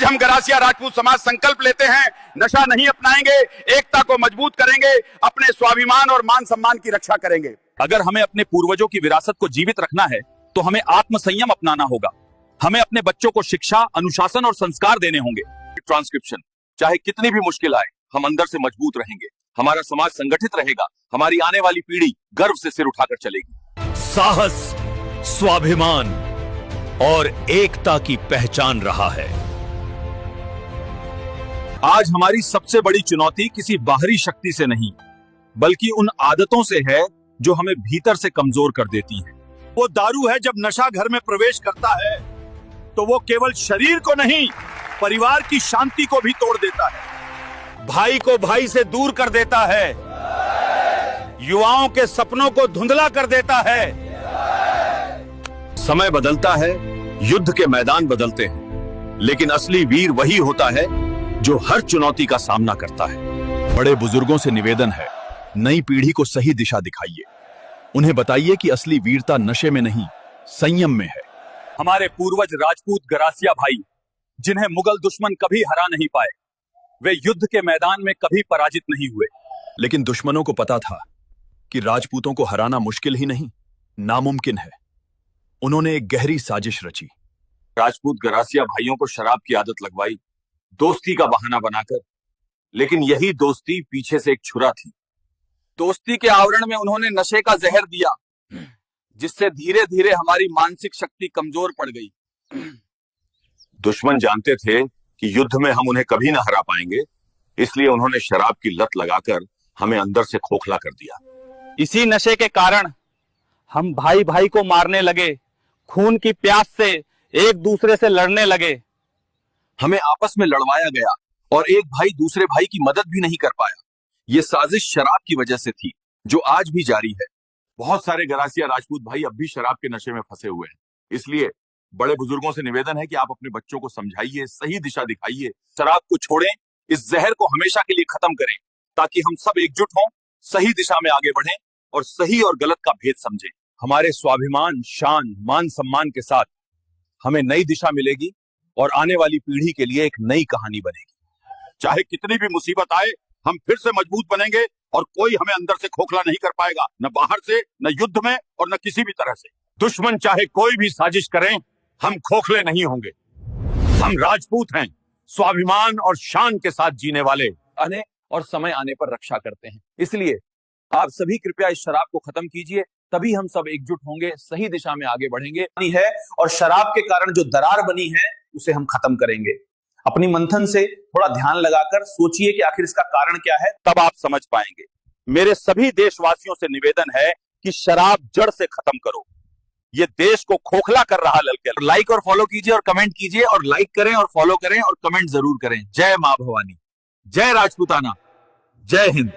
आज हम गरासिया राजपूत समाज संकल्प लेते हैं, नशा नहीं अपनाएंगे, एकता को मजबूत करेंगे, अपने स्वाभिमान और मान सम्मान की रक्षा करेंगे। अगर हमें अपने पूर्वजों की विरासत को जीवित रखना है तो हमें आत्मसंयम अपनाना होगा। हमें अपने बच्चों को शिक्षा, अनुशासन और संस्कार देने होंगे। ट्रांसक्रिप्शन, चाहे कितनी भी मुश्किल आए, हम अंदर से मजबूत रहेंगे, हमारा समाज संगठित रहेगा, हमारी आने वाली पीढ़ी गर्व से सिर उठाकर चलेगी। साहस, स्वाभिमान और एकता की पहचान रहा है। आज हमारी सबसे बड़ी चुनौती किसी बाहरी शक्ति से नहीं, बल्कि उन आदतों से है जो हमें भीतर से कमजोर कर देती हैं। वो दारू है, जब नशा घर में प्रवेश करता है तो वो केवल शरीर को नहीं, परिवार की शांति को भी तोड़ देता है, भाई को भाई से दूर कर देता है, युवाओं के सपनों को धुंधला कर देता है। समय बदलता है, युद्ध के मैदान बदलते हैं, लेकिन असली वीर वही होता है जो हर चुनौती का सामना करता है। बड़े बुजुर्गों से निवेदन है, नई पीढ़ी को सही दिशा दिखाइए। उन्हें बताइए कि असली वीरता नशे में नहीं, संयम में है। हमारे पूर्वज राजपूत गरासिया भाई, जिन्हें मुगल दुश्मन कभी हरा नहीं पाए, वे युद्ध के मैदान में कभी पराजित नहीं हुए। लेकिन दुश्मनों को पता था कि राजपूतों को हराना मुश्किल ही नहीं, नामुमकिन है। उन्होंने एक गहरी साजिश रची। राजपूत गरासिया भाइयों को शराब की आदत लगवाई, दोस्ती का बहाना बनाकर, लेकिन यही दोस्ती पीछे से एक छुरा थी। दोस्ती के आवरण में उन्होंने नशे का जहर दिया, जिससे धीरे धीरे हमारी मानसिक शक्ति कमजोर पड़ गई। दुश्मन जानते थे कि युद्ध में हम उन्हें कभी ना हरा पाएंगे, इसलिए उन्होंने शराब की लत लगाकर हमें अंदर से खोखला कर दिया। इसी नशे के कारण हम भाई भाई को मारने लगे, खून की प्यास से एक दूसरे से लड़ने लगे। हमें आपस में लड़वाया गया और एक भाई दूसरे भाई की मदद भी नहीं कर पाया। ये साजिश शराब की वजह से थी, जो आज भी जारी है। बहुत सारे गरासिया राजपूत भाई अब भी शराब के नशे में फंसे हुए हैं। इसलिए बड़े बुजुर्गों से निवेदन है कि आप अपने बच्चों को समझाइए, सही दिशा दिखाइए, शराब को छोड़ें, इस जहर को हमेशा के लिए खत्म करें, ताकि हम सब एकजुट हों, सही दिशा में आगे बढ़ें और सही और गलत का भेद समझें। हमारे स्वाभिमान, शान, मान सम्मान के साथ हमें नई दिशा मिलेगी और आने वाली पीढ़ी के लिए एक नई कहानी बनेगी। चाहे कितनी भी मुसीबत आए, हम फिर से मजबूत बनेंगे और कोई हमें अंदर से खोखला नहीं कर पाएगा, न बाहर से, न युद्ध में और न किसी भी तरह से। दुश्मन चाहे कोई भी साजिश करें, हम खोखले नहीं होंगे। हम राजपूत हैं, स्वाभिमान और शान के साथ जीने वाले, आने और समय आने पर रक्षा करते हैं। इसलिए आप सभी कृपया इस शराब को खत्म कीजिए, तभी हम सब एकजुट होंगे, सही दिशा में आगे बढ़ेंगे है और शराब के कारण जो दरार बनी है उसे हम खत्म करेंगे। अपनी मंथन से थोड़ा ध्यान लगाकर सोचिए कि आखिर इसका कारण क्या है, तब आप समझ पाएंगे। मेरे सभी देशवासियों से निवेदन है कि शराब जड़ से खत्म करो, ये देश को खोखला कर रहा ललके। लाइक और फॉलो कीजिए और कमेंट कीजिए, और लाइक करें और फॉलो करें और कमेंट जरूर करें। जय मां भवानी, जय राजपूताना, जय हिंद।